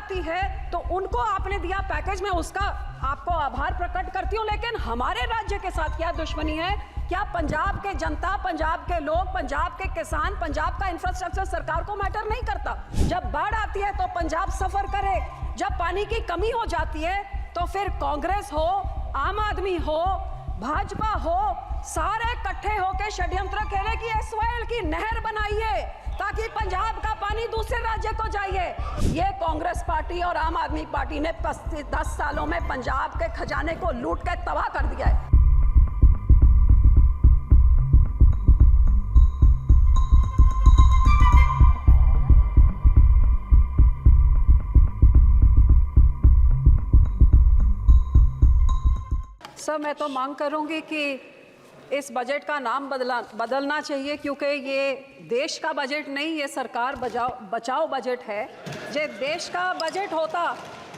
आती है तो उनको आपने दिया पैकेज, में उसका आपको आभार प्रकट करती हूँ, लेकिन हमारे राज्य के साथ क्या दुश्मनी है? क्या पंजाब के जनता, पंजाब के लोग, पंजाब के किसान, पंजाब का इंफ्रास्ट्रक्चर सरकार को मैटर नहीं करता? जब बाढ़ आती है तो पंजाब सफर करे, जब पानी की कमी हो जाती है तो फिर कांग्रेस हो, आम आदमी हो, भाजपा हो, सारे इकट्ठे होकर षड्यंत्र खेले कि एसवाईएल की नहर बनाइए ताकि पंजाब का पानी दूसरे राज्य को जाइए। ये कांग्रेस पार्टी और आम आदमी पार्टी ने 10 सालों में पंजाब के खजाने को लूट के तबाह कर दिया है। सर, मैं तो मांग करूंगी कि इस बजट का नाम बदलना चाहिए, क्योंकि ये देश का बजट नहीं, ये सरकार बचाओ बजट है। जब देश का बजट होता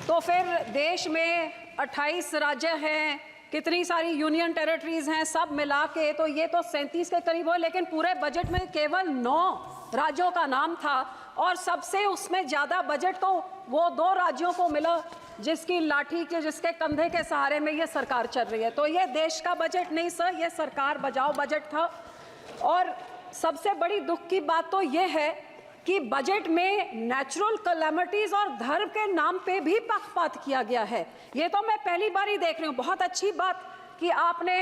तो फिर देश में 28 राज्य हैं, कितनी सारी यूनियन टेरिटरीज हैं, सब मिला के तो ये तो 37 के करीब हो, लेकिन पूरे बजट में केवल 9 राज्यों का नाम था और सबसे उसमें ज़्यादा बजट तो वो 2 राज्यों को मिला जिसकी लाठी के, जिसके कंधे के सहारे में ये सरकार चल रही है। तो ये देश का बजट नहीं सर, ये सरकार बचाओ बजट था। और सबसे बड़ी दुख की बात तो ये है कि बजट में नेचुरल कैलेमिटीज और धर्म के नाम पे भी पक्षपात किया गया है। ये तो मैं पहली बार ही देख रही हूँ। बहुत अच्छी बात कि आपने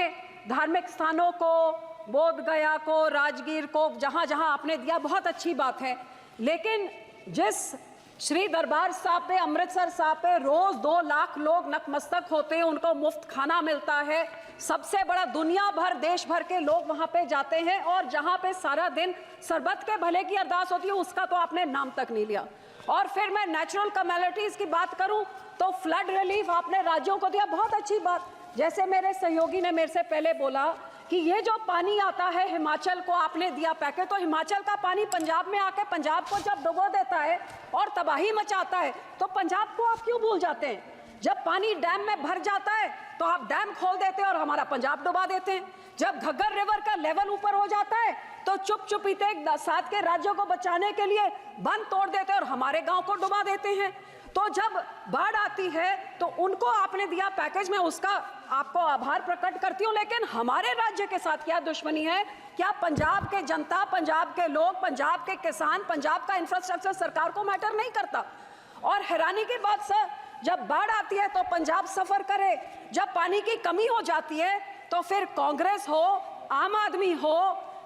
धार्मिक स्थानों को, बोध गया को, राजगीर को, जहाँ जहाँ आपने दिया, बहुत अच्छी बात है, लेकिन जिस श्री दरबार साहब पे, अमृतसर साहब पे रोज 2 लाख लोग नतमस्तक होते हैं, उनको मुफ्त खाना मिलता है, सबसे बड़ा दुनिया भर, देश भर के लोग वहां पे जाते हैं, और जहां पे सारा दिन सरबत के भले की अरदास होती है, उसका तो आपने नाम तक नहीं लिया। और फिर मैं नेचुरल कैलेमिटीज की बात करूं तो फ्लड रिलीफ आपने राज्यों को दिया, बहुत अच्छी बात। जैसे मेरे सहयोगी ने मेरे से पहले बोला कि ये जो पानी आता है हिमाचल को आपने दिया पैकेज, तो हिमाचल का पानी पंजाब में आके पंजाब को जब डुबो देता है और तबाही मचाता है तो पंजाब को आप क्यों भूल जाते हैं? जब पानी डैम में भर जाता है तो आप डैम खोल देते हैं और हमारा पंजाब डुबा देते हैं। जब घग्गर रिवर का लेवल ऊपर हो जाता है तो चुप इते 7 के राज्यों को बचाने के लिए बंद तोड़ देते हैं और हमारे गांव को डुबा देते हैं। तो जब बाढ़ आती है तो उनको आपने दिया पैकेज, में उसका आपको आभार प्रकट करती हूँ, लेकिन हमारे राज्य के साथ क्या दुश्मनी है? क्या पंजाब के जनता, पंजाब के लोग, पंजाब के किसान, पंजाब का इंफ्रास्ट्रक्चर सरकार को मैटर नहीं करता? और हैरानी की बात सर, जब बाढ़ आती है तो पंजाब सफर करे, जब पानी की कमी हो जाती है तो फिर कांग्रेस हो, आम आदमी हो,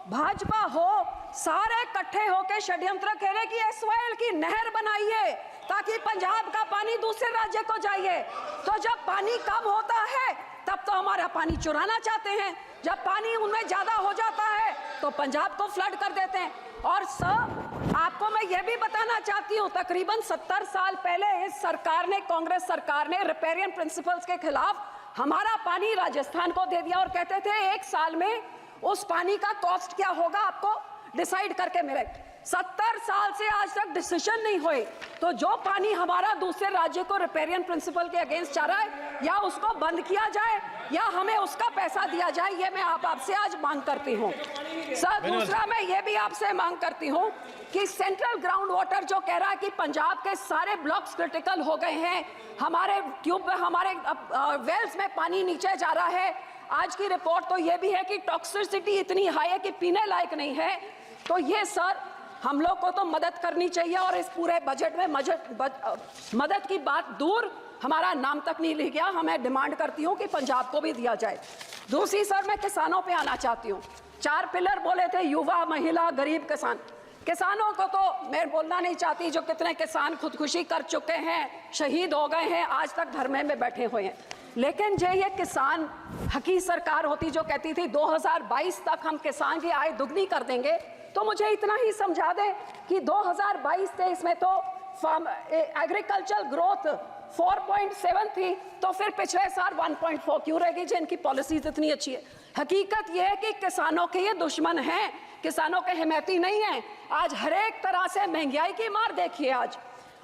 भाजपा हो, सारे इकट्ठे होकर षड्यंत्र खेले कि एसवाईएल की नहर बनाइए ताकि पंजाब का पानी दूसरे राज्य को जाइए। तो जब पानी कम होता है तब तो हमारा पानी चुराना चाहते हैं, जब पानी उनमें ज्यादा हो जाता है तो पंजाब को फ्लड कर देते हैं। और सर, आपको मैं ये भी बताना चाहती हूँ, तकरीबन 70 साल पहले इस सरकार ने, कांग्रेस सरकार ने रिपेरियन प्रिंसिपल्स के खिलाफ हमारा पानी राजस्थान को दे दिया और कहते थे 1 साल में उस पानी का कॉस्ट क्या होगा आपको डिसाइड करके मिले। 70 साल से आज तक डिसीजन नहीं हुए। तो जो पानी हमारा दूसरे राज्य को रिपेरियन प्रिंसिपल के अगेंस्ट जा रहा है, या उसको बंद किया जाए या हमें उसका पैसा दिया जाए, ये मैं आपसे आज मांग करती हूँ। सर, दूसरा मैं ये भी आपसे मांग करती हूँ कि सेंट्रल ग्राउंड वाटर जो कह रहा है कि पंजाब के सारे ब्लॉक्स क्रिटिकल हो गए हैं, हमारे ट्यूब में, हमारे वेल्स में पानी नीचे जा रहा है। आज की रिपोर्ट तो ये भी है कि टॉक्सिसिटी इतनी हाई है कि पीने लायक नहीं है। तो ये सर, हम लोग को तो मदद करनी चाहिए, और इस पूरे बजट में मदद की बात दूर, हमारा नाम तक नहीं लिख गया। हमें डिमांड करती हूँ कि पंजाब को भी दिया जाए। दूसरी सर, मैं किसानों पे आना चाहती हूँ। 4 पिलर बोले थे, युवा, महिला, गरीब, किसान। किसानों को तो मैं बोलना नहीं चाहती, जो कितने किसान खुदकुशी कर चुके हैं, शहीद हो गए हैं, आज तक धरने में बैठे हुए हैं। लेकिन जो ये किसान हकी सरकार होती जो कहती थी 2022 तक हम किसान की आय दुगनी कर देंगे, तो मुझे इतना ही समझा दें कि 2022-23 में तो एग्रीकल्चर ग्रोथ 4.7 थी, तो फिर पिछले साल 1.4 क्यों रहेगी जिनकी पॉलिसीज इतनी अच्छी है? हकीकत यह है कि किसानों के ये दुश्मन हैं, किसानों के हिमैती नहीं हैं। आज हर एक तरह से महंगाई की मार देखिए। आज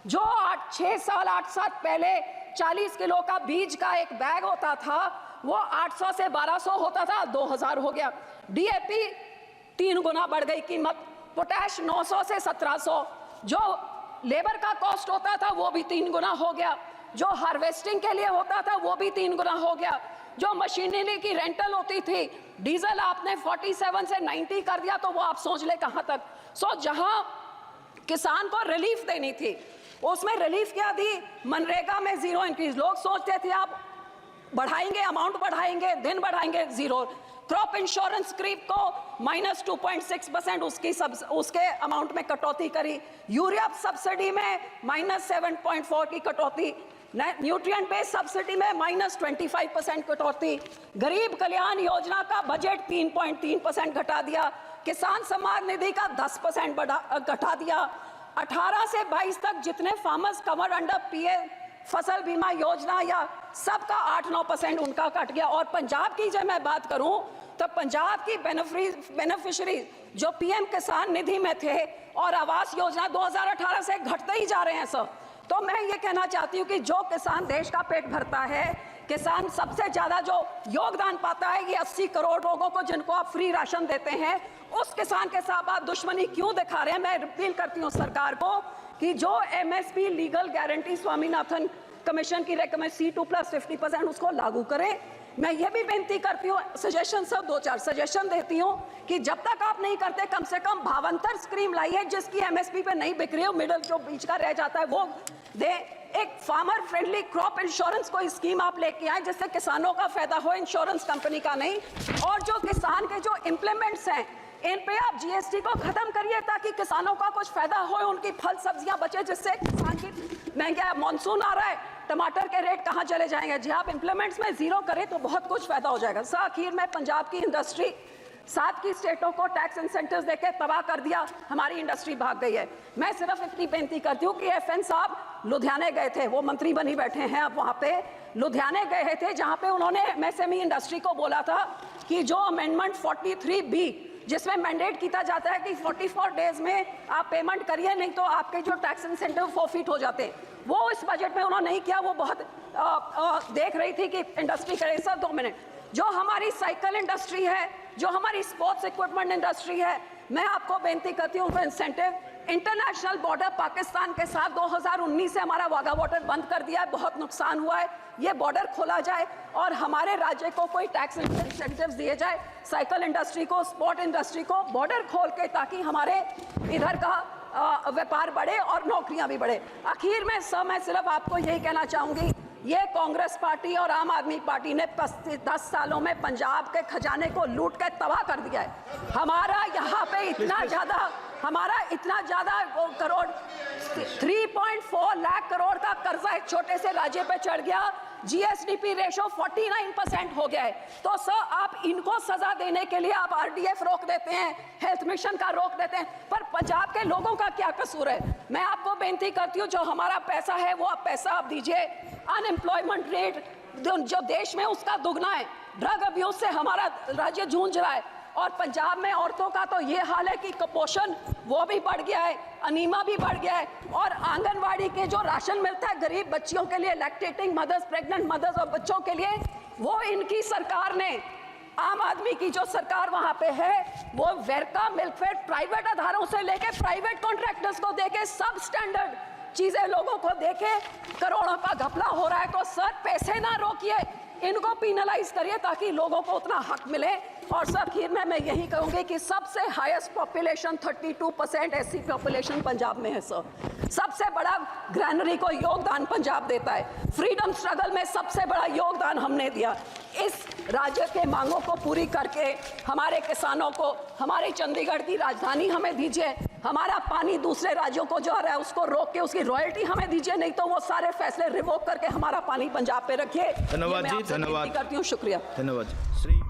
जो 8 साल पहले 40 किलो का बीज का एक बैग होता था, वो 800 से 1200 होता था, 2000 हो गया। डीएपी 3 गुना बढ़ गई कीमत, पोटैश 900 से 1700, जो लेबर का कॉस्ट होता था वो भी 3 गुना हो गया, जो हार्वेस्टिंग के लिए होता था वो भी 3 गुना हो गया, जो मशीनरी की रेंटल होती थी, डीजल आपने 47 से 90 कर दिया, तो वो आप सोच ले कहां तक। सो जहां किसान को रिलीफ देनी थी उसमें रिलीफ क्या दी, मनरेगा में 0 इंक्रीज। लोग सोचते थे आप बढ़ाएंगे, अमाउंट बढ़ाएंगे, दिन बढ़ाएंगे, 0। क्रॉप इंश्योरेंस क्रीप को -2.6% उसके अमाउंट में कटौती करी, यूरिया सब्सिडी में -7.4 की कटौती, न्यूट्रिएंट बेस्ड सब्सिडी में -25% कटौती, गरीब कल्याण योजना का बजट 3.3% घटा दिया, किसान सम्मान निधि का 10% घटा दिया, 18 से 22 तक जितने फार्मर्स कवर अंडर पीए फसल बीमा योजना या सबका 8-9% उनका कट गया। और पंजाब की जब मैं बात करूं तो पंजाब की बेनिफिशियरी जो पीएम किसान निधि में थे और आवास योजना 2018 से घटते ही जा रहे हैं सर। तो मैं ये कहना चाहती हूँ कि जो किसान देश का पेट भरता है, किसान सबसे ज्यादा जो योगदान पाता है, ये 80 करोड़ लोगों को जिनको आप फ्री राशन देते हैं, उस किसान के साथ आप दुश्मनी क्यों दिखा रहे हैं। मैं अपील करती हूँ सरकार को कि जो MSP legal guarantee Swaminathan commission की रेकमेंड C2+50% उसको लागू करें। मैं ये भी बेनती करती हूँ, सजेशन सब 2-4 सजेशन देती हूँ कि जब तक आप नहीं करते कम से कम भावांतर स्कीम लाइए जिसकी एमएसपी पे नहीं बिक रही हो, मिडल जो बीच का रह जाता है वो दे। एक फार्मर फ्रेंडली क्रॉप इंश्योरेंस कोई स्कीम आप लेके आए जिससे किसानों का फायदा हो, इंश्योरेंस कंपनी का नहीं। और जो किसान के जो इम्प्लीमेंट्स हैं इन पे आप जीएसटी को खत्म करिए ताकि किसानों का कुछ फायदा हो, उनकी फल सब्जियां बचे, जिससे किसान की महंगा मॉनसून आ रहा है, टमाटर के रेट कहां चले जाएंगे। जी आप इम्प्लीमेंट्स में 0 करें तो बहुत कुछ फायदा हो जाएगा। सर आखिर में पंजाब की इंडस्ट्री 7 की स्टेटों को टैक्स इंसेंटिव्स देके तबाह कर दिया, हमारी इंडस्ट्री भाग गई है। मैं सिर्फ इतनी बेनती करती हूँ कि FN साहब लुधियाने गए थे, वो मंत्री बनी बैठे हैं अब, वहाँ पे लुधियाने गए थे जहाँ पे उन्होंने MSME इंडस्ट्री को बोला था कि जो अमेंडमेंट 43B जिसमें मैंडेट किया जाता है कि 44 डेज में आप पेमेंट करिए, नहीं तो आपके जो टैक्स इंसेंटिव फोरफिट हो जाते हैं, वो इस बजट में उन्होंने नहीं किया। वो बहुत देख रही थी कि इंडस्ट्री करे। सर 2 मिनट, जो हमारी साइकिल इंडस्ट्री है, जो हमारी स्पोर्ट्स इक्विपमेंट इंडस्ट्री है, मैं आपको बेनती करती हूँ इंसेंटिव इंटरनेशनल बॉर्डर पाकिस्तान के साथ 2019 से हमारा वाघा बॉर्डर बंद कर दिया है, बहुत नुकसान हुआ है, ये बॉर्डर खोला जाए और हमारे राज्य को कोई टैक्स इंसेंटिव्स दिए जाए, साइकिल इंडस्ट्री को, स्पोर्ट इंडस्ट्री को बॉर्डर खोल के, ताकि हमारे इधर का व्यापार बढ़े और नौकरियां भी बढ़े। आखिर में सर मैं सिर्फ आपको यही कहना चाहूंगी, ये कांग्रेस पार्टी और आम आदमी पार्टी ने 10 सालों में पंजाब के खजाने को लूट के तबाह कर दिया है। हमारा यहाँ पे इतना ज्यादा करोड़ 3.4 लाख करोड़ का कर्जा एक छोटे से राज्य पे चढ़ गया, GSDP रेशो 49% हो गया है। तो सर आप इनको सजा देने के लिए आप RDF रोक देते हैं, हेल्थ मिशन का रोक देते हैं, पर पंजाब के लोगों का क्या कसूर है। मैं आपको बेनती करती हूँ, जो हमारा पैसा है वो पैसा आप दीजिए। अनएम्प्लॉयमेंट रेट जो देश में उसका दुगना है, ड्रग अब्यूज से हमारा राज्य जूझ रहा है, और पंजाब में औरतों का तो ये हाल है कि कुपोषण वो भी बढ़ गया है, अनीमा भी बढ़ गया है, और आंगनवाड़ी के जो राशन मिलता है गरीब बच्चियों के लिए, लैक्टेटिंग मदर्स, प्रेग्नेंट मदर्स और बच्चों के लिए, वो इनकी सरकार ने, आम आदमी की जो सरकार वहां पे है, वो वेरका मिल्कफेड प्राइवेट आधारों से लेके प्राइवेट कॉन्ट्रैक्टर्स को देके सब स्टैंडर्ड चीजें लोगों को देके करोड़ों का घपला हो रहा है। तो सर पैसे ना रोकिए, इनको पिनलाइज करिए ताकि लोगों को उतना हक मिले। और सर आखिर में मैं यही कहूंगी कि सबसे highest population 32% SC population Punjab में है सर। सबसे बड़ा ग्रैनरी को योगदान पंजाब देता है, फ्रीडम स्ट्रगल में सबसे बड़ा योगदान हमने दिया। इस राज्य के मांगों को पूरी करके हमारे किसानों को हमारी चंडीगढ़ की राजधानी हमें दीजिए, हमारा पानी दूसरे राज्यों को जो आ रहा है उसको रोक के उसकी रॉयल्टी हमें दीजिए, नहीं तो वो सारे फैसले रिवोक करके हमारा पानी पंजाब पे रखिए। धन्यवाद जी, धन्यवाद करती हूँ, शुक्रिया। धन्यवाद श्री